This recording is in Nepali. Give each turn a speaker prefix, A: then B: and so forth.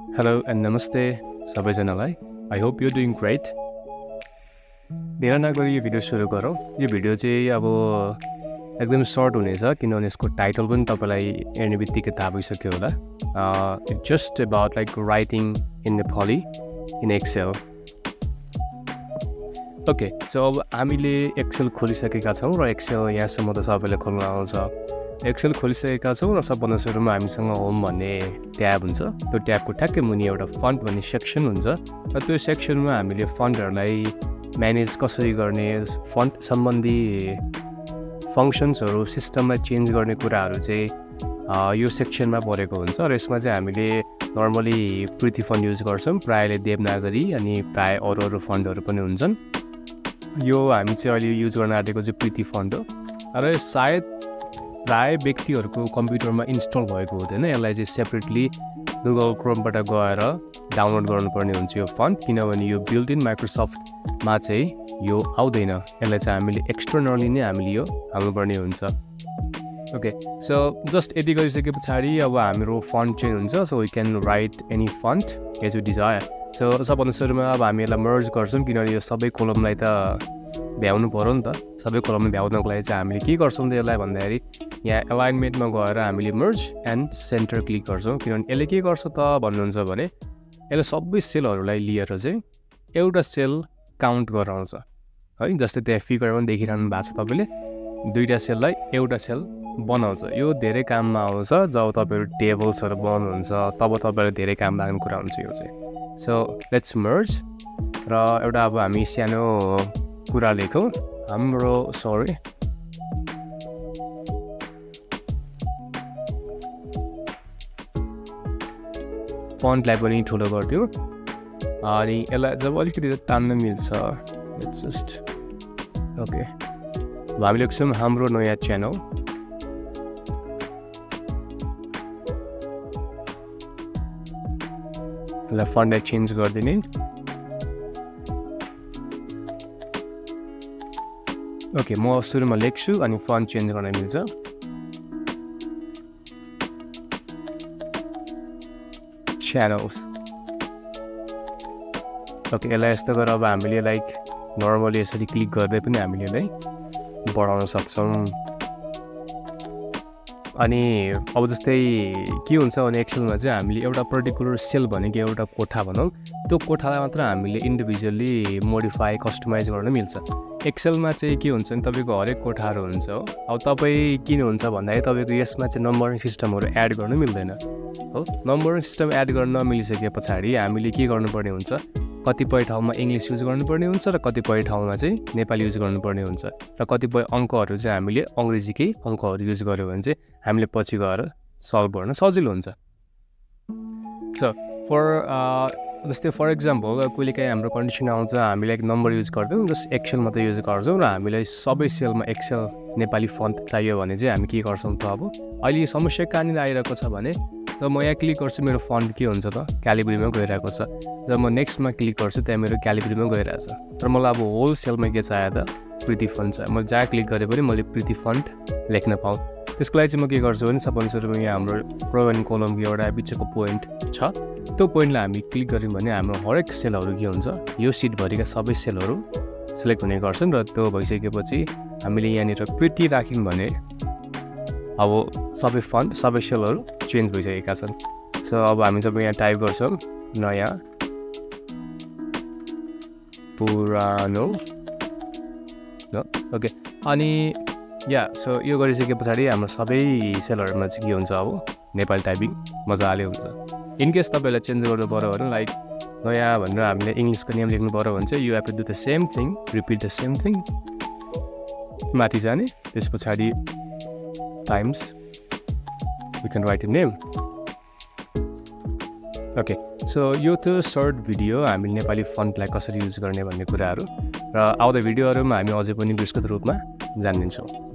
A: Hello and namaste सबैजनालाई I hope you doing great धेरै नगरी यो भिडियो सुरु गरौँ यो भिडियो चाहिँ अब एकदम सर्ट हुनेछ किनभने यसको टाइटल पनि तपाईलाई हेर्ने बित्तिकै थाहा भइसक्यो होला it's just about like writing in Nepali in Excel okay so अब हामीले एक्सेल खोलिसकेका छौँ र एक्सेल यहाँसम्म त सबैले खोल्न आउँछ एक्सेल खोलिसकेका छौँ र सबभन्दा सुरुमा हामीसँग होम भन्ने ट्याब हुन्छ त्यो ट्याबको ठ्याक्कै मुनि एउटा फन्ट भन्ने सेक्सन हुन्छ र त्यो सेक्सनमा हामीले फन्टहरूलाई म्यानेज कसरी गर्ने फन्ट सम्बन्धी फङ्सन्सहरू सिस्टममा चेन्ज गर्ने कुराहरू चाहिँ यो सेक्सनमा परेको हुन्छ र यसमा चाहिँ हामीले नर्मली प्रिति फन्ट युज गर्छौँ प्रायःले देवनागरी अनि प्रायः अरू फन्टहरू पनि हुन्छन् यो हामी चाहिँ अहिले युज गर्न आँटेको चाहिँ प्रिति फन्ट हो र सायद प्राय व्यक्तिहरूको कम्प्युटरमा इन्स्टल भएको हुँदैन यसलाई चाहिँ सेपरेटली गुगल क्रोमबाट गएर डाउनलोड गर्नुपर्ने हुन्छ यो फन्ट किनभने यो बिल्ट इन माइक्रोसफ्टमा चाहिँ यो आउँदैन यसलाई चाहिँ हामीले एक्सटर्नली नै हामीले यो हाल्नुपर्ने हुन्छ ओके सो जस्ट यति गरिसके पछाडि अब हाम्रो फन्ट चेन्ज हुन्छ so we can write any font as you desire so सबभन्दा सुरुमा अब हामी यसलाई मर्ज गर्छौँ किनभने यो सबै कोलमलाई त भ्याउनु पऱ्यो नि त सबै कोलममा भ्याउनको लागि चाहिँ हामीले के गर्छौँ त यसलाई भन्दाखेरि यहाँ एलाइनमेन्टमा गएर हामीले मर्ज एन्ड सेन्टर क्लिक गर्छौँ किनभने यसले के गर्छ त भन्नुहुन्छ भने यसले सबै सेलहरूलाई लिएर चाहिँ एउटा सेल काउन्ट गराउँछ है जस्तै त्यहाँ फिगरमा पनि देखिरहनु भएको छ तपाईँले दुईवटा सेललाई एउटा सेल बनाउँछ यो धेरै काममा आउँछ जब तपाईँहरू टेबल्सहरू बनाउनुहुन्छ तब तपाईँहरू धेरै काम लाग्ने कुरा हुन्छ यो चाहिँ सो लेट्स मर्ज र एउटा अब हामी सानो कुरा लेखौँ हाम्रो सरी फन्टलाई पनि ठुलो गरिदिउँ अनि यसलाई जब अलिकति तान्न मिल्छ लेट्स जस्ट ओके अब हामी लेख्छौँ हाम्रो नयाँ च्यानल यसलाई फन्टलाई चेन्ज गरिदिने ओके म सुरुमा लेख्छु अनि फन्ट चेन्ज गर्न मिल्छ च्यानल ओके यसलाई यस्तो गरेर अब हामीले लाइक नर्मली यसरी क्लिक गर्दै पनि हामीले यसलाई बढाउन सक्छौँ अनि अब जस्तै के हुन्छ भने एक्सेलमा चाहिँ हामीले एउटा पर्टिकुलर सेल भनेको एउटा कोठा भनौँ त्यो कोठालाई मात्र हामीले इन्डिभिजुअली मोडिफाई कस्टमाइज गर्न मिल्छ एक्सेलमा चाहिँ के हुन्छ भने तपाईँको हरेक कोठाहरू हुन्छ हो अब तपाईँ किन हुन्छ भन्दाखेरि तपाईँको यसमा चाहिँ नम्बरिङ सिस्टमहरू एड गर्न मिल्दैन हो नम्बरिङ सिस्टम एड गर्न नमिलिसके पछाडि हामीले के गर्नुपर्ने हुन्छ कतिपय ठाउँमा इङ्ग्लिस युज गर्नुपर्ने हुन्छ र कतिपय ठाउँमा चाहिँ नेपाली युज गर्नुपर्ने हुन्छ र कतिपय अङ्कहरू चाहिँ हामीले अङ्ग्रेजीकै अङ्कहरू युज गऱ्यो भने चाहिँ हामीले पछि गएर सल्भ गर्न सजिलो हुन्छ सो जस्तै फर इक्जाम्पल कहिलेकाहीँ हाम्रो कन्डिसन आउँछ हामीले एक नम्बर युज गर्छौँ जस्ट एक्सेल मात्रै युज गर्छौँ र हामीलाई सबै सेलमा एक्सेल नेपाली फन्ट चाहियो भने चाहिँ हामी के गर्छौँ त अब अहिले समस्या कहाँनिर आइरहेको छ भने जब म यहाँ क्लिक गर्छु मेरो फन्ट के हुन्छ त क्यालिब्रीमा गइरहेको छ जब म नेक्स्टमा क्लिक गर्छु त्यहाँ मेरो क्यालिब्रीमा गइरहेछ तर मलाई अब होल सेलमा के चाहियो त प्रिति फन्ट छ मैले जहाँ क्लिक गरेँ पनि मैले प्रिति फन्ट लेख्न पाऊँ त्यसको लागि चाहिँ म के गर्छु भने सबभन्दा सुरुमा यहाँ हाम्रो प्रो एन्ड कोलमको एउटा बिचको पोइन्ट छ त्यो पोइन्टलाई हामी क्लिक गऱ्यौँ भने हाम्रो हरेक सेलहरू के हुन्छ यो सिटभरिका सबै सेलहरू सेलेक्ट हुने गर्छन् र त्यो भइसकेपछि हामीले यहाँनिर प्रिति राख्यौँ भने अब सबै फन्ट सबै सेलहरू चेन्ज भइसकेका छन् सो अब हामी जब यहाँ टाइप गर्छौँ नयाँ पुरानो ओके अनि या सो यो गरिसके पछाडि हाम्रो सबै सेलहरूमा चाहिँ के हुन्छ अब नेपाली टाइपिङ मजाले हुन्छ इनकेस तपाईँलाई चेन्ज गर्नु पऱ्यो भने लाइक नयाँ भनेर हामीले इङ्ग्लिसको नेम लेख्नु पऱ्यो भने चाहिँ you have to do the same thing repeat the same thing माथि जाने त्यस पछाडि times we can write a name okay so यो त सर्ट भिडियो हामीले नेपाली फन्टलाई कसरी युज गर्ने भन्ने कुराहरू र आउँदा भिडियोहरूमा हामी अझै पनि विस्तृत रूपमा जानिन्छौँ